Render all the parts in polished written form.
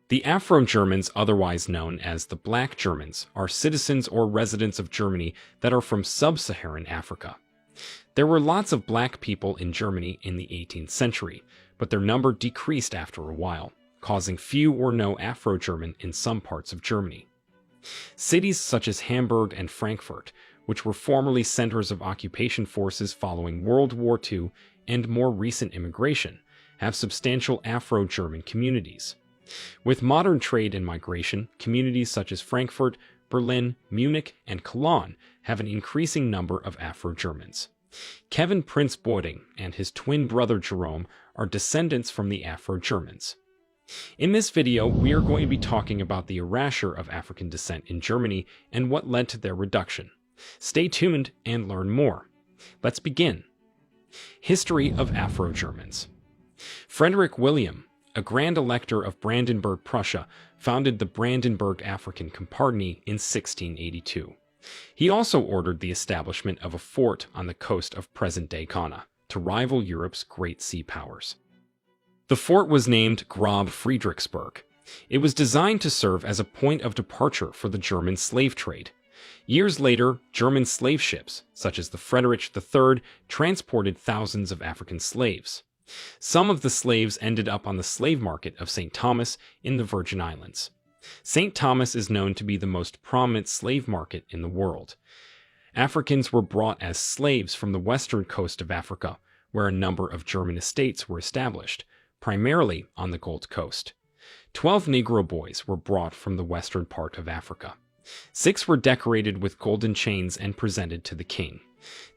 The Afro-Germans, otherwise known as the Black Germans, are citizens or residents of Germany that are from sub-Saharan Africa. There were lots of black people in Germany in the 18th century, but their number decreased after a while, causing few or no Afro-German in some parts of Germany. Cities such as Hamburg and Frankfurt, which were formerly centers of occupation forces following World War II and more recent immigration, have substantial Afro-German communities. With modern trade and migration, communities such as Frankfurt, Berlin, Munich, and Cologne have an increasing number of Afro-Germans. Kevin Prince Boyding and his twin brother Jerome are descendants from the Afro-Germans. In this video, we are going to be talking about the erasure of African descent in Germany and what led to their reduction. Stay tuned and learn more. Let's begin. History of Afro-Germans. Frederick William, a Grand Elector of Brandenburg, Prussia, founded the Brandenburg African Company in 1682. He also ordered the establishment of a fort on the coast of present-day Ghana to rival Europe's great sea powers. The fort was named Grob Friedrichsburg. It was designed to serve as a point of departure for the German slave trade. Years later, German slave ships, such as the Friedrich III, transported thousands of African slaves. Some of the slaves ended up on the slave market of St. Thomas in the Virgin Islands. St. Thomas is known to be the most prominent slave market in the world. Africans were brought as slaves from the western coast of Africa, where a number of German estates were established, primarily on the Gold Coast. 12 Negro boys were brought from the western part of Africa. 6 were decorated with golden chains and presented to the king.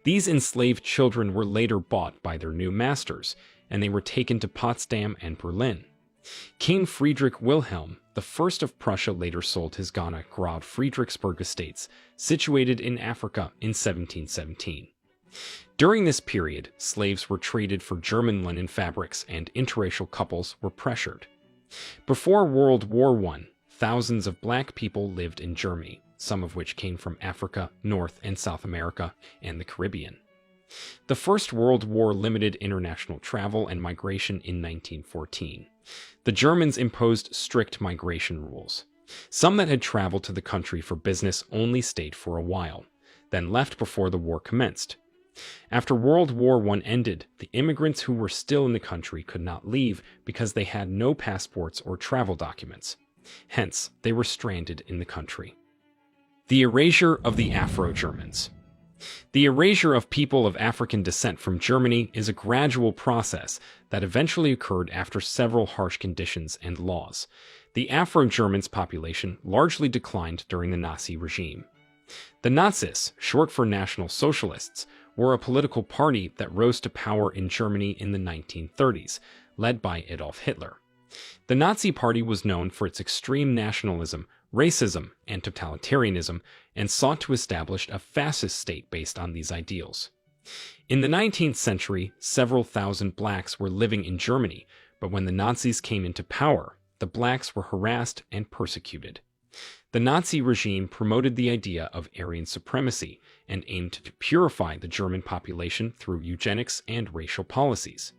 These enslaved children were later bought by their new masters, and they were taken to Potsdam and Berlin. King Friedrich Wilhelm I of Prussia later sold his Ghana Grob Friedrichsburg estates, situated in Africa, in 1717. During this period, slaves were traded for German linen fabrics and interracial couples were pressured. Before World War I, thousands of black people lived in Germany, some of which came from Africa, North and South America, and the Caribbean. The First World War limited international travel and migration in 1914. The Germans imposed strict migration rules. Some that had traveled to the country for business only stayed for a while, then left before the war commenced. After World War I ended, the immigrants who were still in the country could not leave because they had no passports or travel documents. Hence, they were stranded in the country. The erasure of the Afro-Germans. The erasure of people of African descent from Germany is a gradual process that eventually occurred after several harsh conditions and laws. The Afro-Germans' population largely declined during the Nazi regime. The Nazis, short for National Socialists, were a political party that rose to power in Germany in the 1930s, led by Adolf Hitler. The Nazi Party was known for its extreme nationalism, racism, and totalitarianism, and sought to establish a fascist state based on these ideals. In the 19th century, several thousand blacks were living in Germany, but when the Nazis came into power, the blacks were harassed and persecuted. The Nazi regime promoted the idea of Aryan supremacy and aimed to purify the German population through eugenics and racial policies.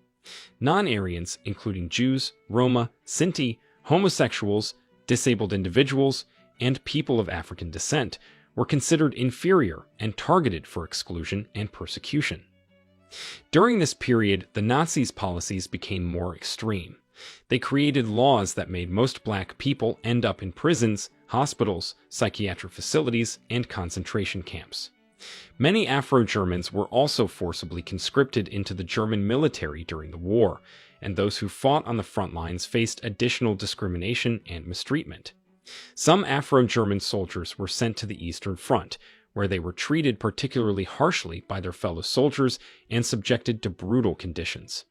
Non-Aryans, including Jews, Roma, Sinti, homosexuals, disabled individuals, and people of African descent, were considered inferior and targeted for exclusion and persecution. During this period, the Nazis' policies became more extreme. They created laws that made most black people end up in prisons, hospitals, psychiatric facilities, and concentration camps. Many Afro-Germans were also forcibly conscripted into the German military during the war, and those who fought on the front lines faced additional discrimination and mistreatment. Some Afro-German soldiers were sent to the Eastern Front, where they were treated particularly harshly by their fellow soldiers and subjected to brutal conditions.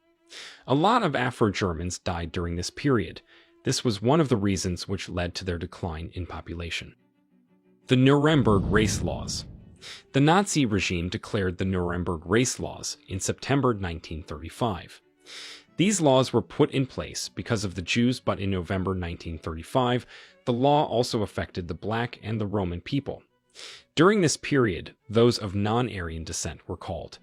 A lot of Afro-Germans died during this period. This was one of the reasons which led to their decline in population. The Nuremberg Race Laws. The Nazi regime declared the Nuremberg Race Laws in September 1935. These laws were put in place because of the Jews, but in November 1935, the law also affected the black and the Roman people. During this period, those of non-Aryan descent were called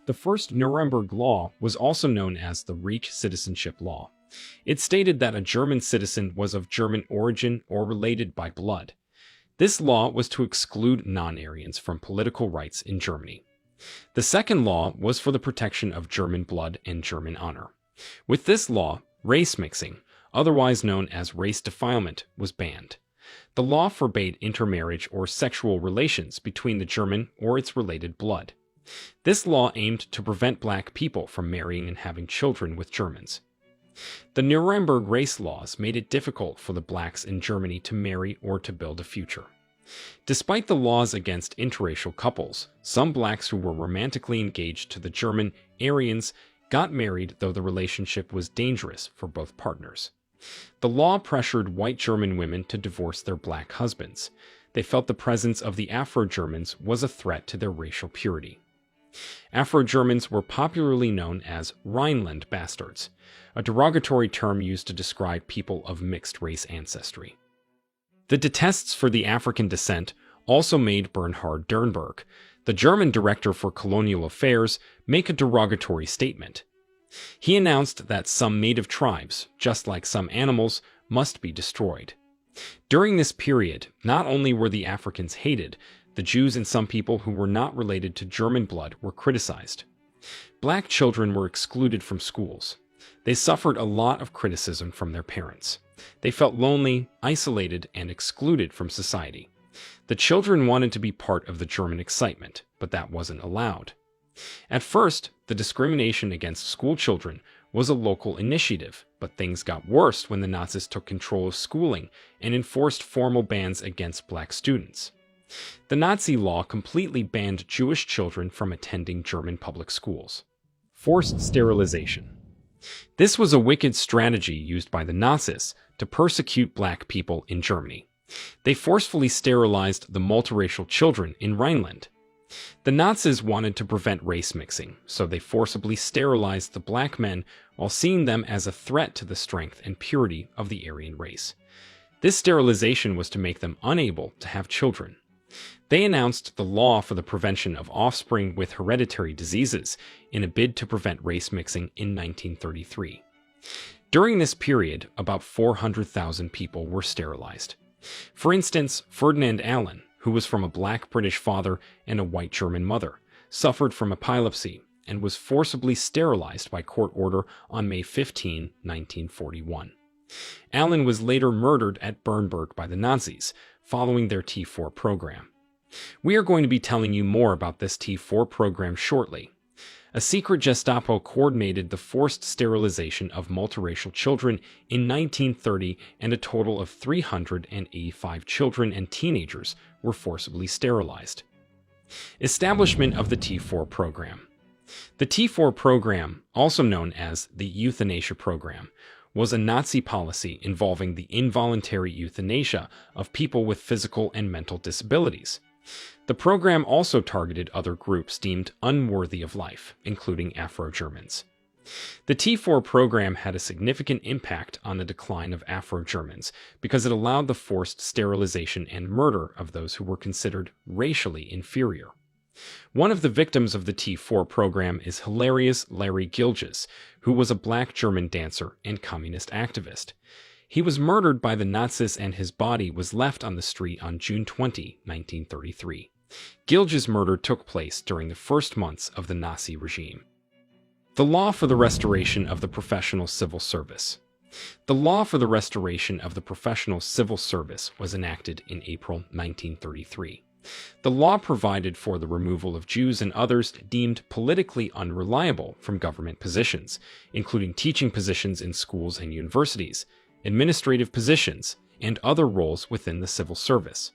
The first Nuremberg Law was also known as the Reich Citizenship Law. It stated that a German citizen was of German origin or related by blood. This law was to exclude non-Aryans from political rights in Germany. The second law was for the protection of German blood and German honor. With this law, race mixing, otherwise known as race defilement, was banned. The law forbade intermarriage or sexual relations between the German or its related blood. This law aimed to prevent black people from marrying and having children with Germans. The Nuremberg race laws made it difficult for the blacks in Germany to marry or to build a future. Despite the laws against interracial couples, some blacks who were romantically engaged to the German Aryans got married, though the relationship was dangerous for both partners. The law pressured white German women to divorce their black husbands. They felt the presence of the Afro-Germans was a threat to their racial purity. Afro-Germans were popularly known as Rhineland bastards, a derogatory term used to describe people of mixed-race ancestry. The detests for the African descent also made Bernhard Dernberg, the German director for colonial affairs, make a derogatory statement. He announced that some native tribes, just like some animals, must be destroyed. During this period, not only were the Africans hated, the Jews and some people who were not related to German blood were criticized. Black children were excluded from schools. They suffered a lot of criticism from their parents. They felt lonely, isolated, and excluded from society. The children wanted to be part of the German excitement, but that wasn't allowed. At first, the discrimination against school children was a local initiative, but things got worse when the Nazis took control of schooling and enforced formal bans against black students. The Nazi law completely banned Jewish children from attending German public schools. Forced sterilization. This was a wicked strategy used by the Nazis to persecute black people in Germany. They forcefully sterilized the multiracial children in Rhineland. The Nazis wanted to prevent race mixing, so they forcibly sterilized the black men while seeing them as a threat to the strength and purity of the Aryan race. This sterilization was to make them unable to have children. They announced the law for the prevention of offspring with hereditary diseases in a bid to prevent race mixing in 1933. During this period, about 400,000 people were sterilized. For instance, Ferdinand Allen, who was from a black British father and a white German mother, suffered from epilepsy and was forcibly sterilized by court order on May 15, 1941. Allen was later murdered at Bernburg by the Nazis, following their T4 program. We are going to be telling you more about this T4 program shortly. A secret Gestapo coordinated the forced sterilization of multiracial children in 1930, and a total of 385 children and teenagers were forcibly sterilized. Establishment of the T4 program. The T4 program, also known as the Euthanasia program, was a Nazi policy involving the involuntary euthanasia of people with physical and mental disabilities. The program also targeted other groups deemed unworthy of life, including Afro-Germans. The T4 program had a significant impact on the decline of Afro-Germans because it allowed the forced sterilization and murder of those who were considered racially inferior. One of the victims of the T4 program is hilarious Larry Gilges, who was a black German dancer and communist activist. He was murdered by the Nazis and his body was left on the street on June 20, 1933. Gilges' murder took place during the first months of the Nazi regime. The law for the restoration of the professional civil service. The law for the restoration of the professional civil service was enacted in April 1933. The law provided for the removal of Jews and others deemed politically unreliable from government positions, including teaching positions in schools and universities, administrative positions, and other roles within the civil service.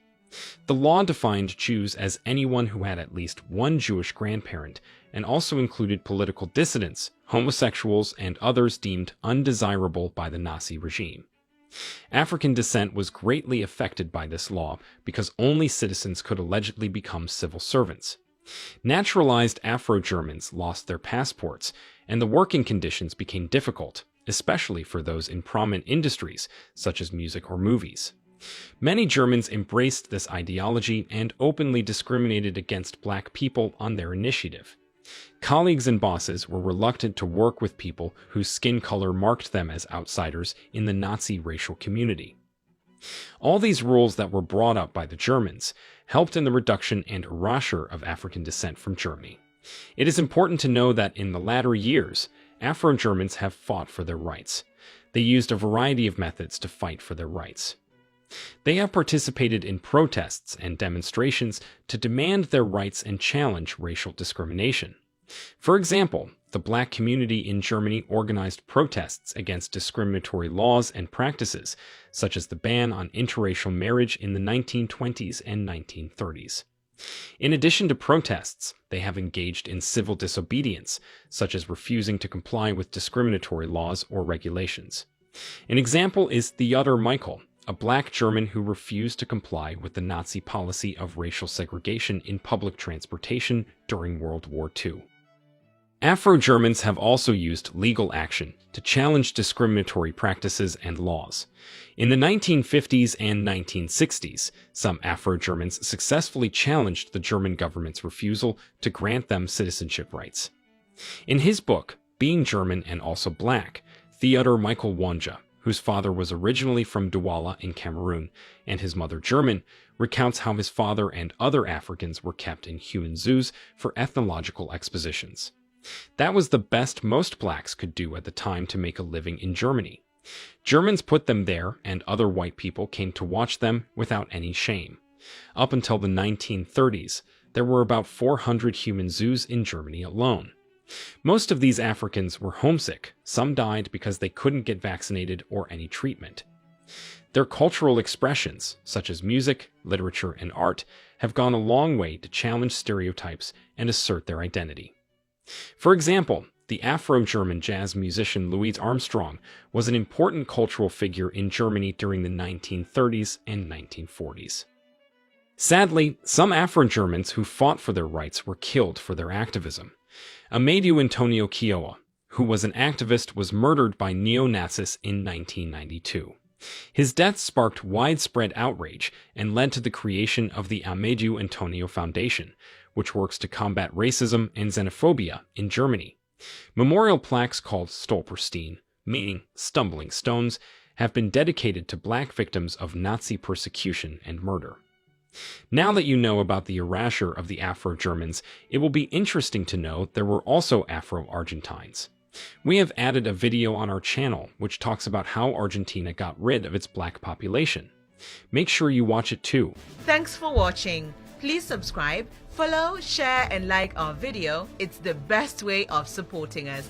The law defined Jews as anyone who had at least one Jewish grandparent, and also included political dissidents, homosexuals, and others deemed undesirable by the Nazi regime. African descent was greatly affected by this law because only citizens could allegedly become civil servants. Naturalized Afro-Germans lost their passports, and the working conditions became difficult, especially for those in prominent industries such as music or movies. Many Germans embraced this ideology and openly discriminated against black people on their initiative. Colleagues and bosses were reluctant to work with people whose skin color marked them as outsiders in the Nazi racial community. All these rules that were brought up by the Germans helped in the reduction and erasure of African descent from Germany. It is important to know that in the latter years, Afro-Germans have fought for their rights. They used a variety of methods to fight for their rights. They have participated in protests and demonstrations to demand their rights and challenge racial discrimination. For example, the black community in Germany organized protests against discriminatory laws and practices, such as the ban on interracial marriage in the 1920s and 1930s. In addition to protests, they have engaged in civil disobedience, such as refusing to comply with discriminatory laws or regulations. An example is Theodor Michael, a black German who refused to comply with the Nazi policy of racial segregation in public transportation during World War II. Afro-Germans have also used legal action to challenge discriminatory practices and laws. In the 1950s and 1960s, some Afro-Germans successfully challenged the German government's refusal to grant them citizenship rights. In his book, Being German and Also Black, Theodor Michael Wanja, whose father was originally from Douala in Cameroon and his mother German, recounts how his father and other Africans were kept in human zoos for ethnological expositions. That was the best most blacks could do at the time to make a living in Germany. Germans put them there, and other white people came to watch them without any shame. Up until the 1930s, there were about 400 human zoos in Germany alone. Most of these Africans were homesick. Some died because they couldn't get vaccinated or any treatment. Their cultural expressions, such as music, literature, and art, have gone a long way to challenge stereotypes and assert their identity. For example, the Afro-German jazz musician Louis Armstrong was an important cultural figure in Germany during the 1930s and 1940s. Sadly, some Afro-Germans who fought for their rights were killed for their activism. Amadeu Antonio Quioa, who was an activist, was murdered by neo-Nazis in 1992. His death sparked widespread outrage and led to the creation of the Amadeu Antonio Foundation, which works to combat racism and xenophobia in Germany. Memorial plaques called Stolperstein, meaning stumbling stones, have been dedicated to black victims of Nazi persecution and murder. Now that you know about the erasure of the Afro-Germans, it will be interesting to know there were also Afro-Argentines. We have added a video on our channel which talks about how Argentina got rid of its black population. Make sure you watch it too. Thanks for watching. Please subscribe, follow, share and like our video. It's the best way of supporting us.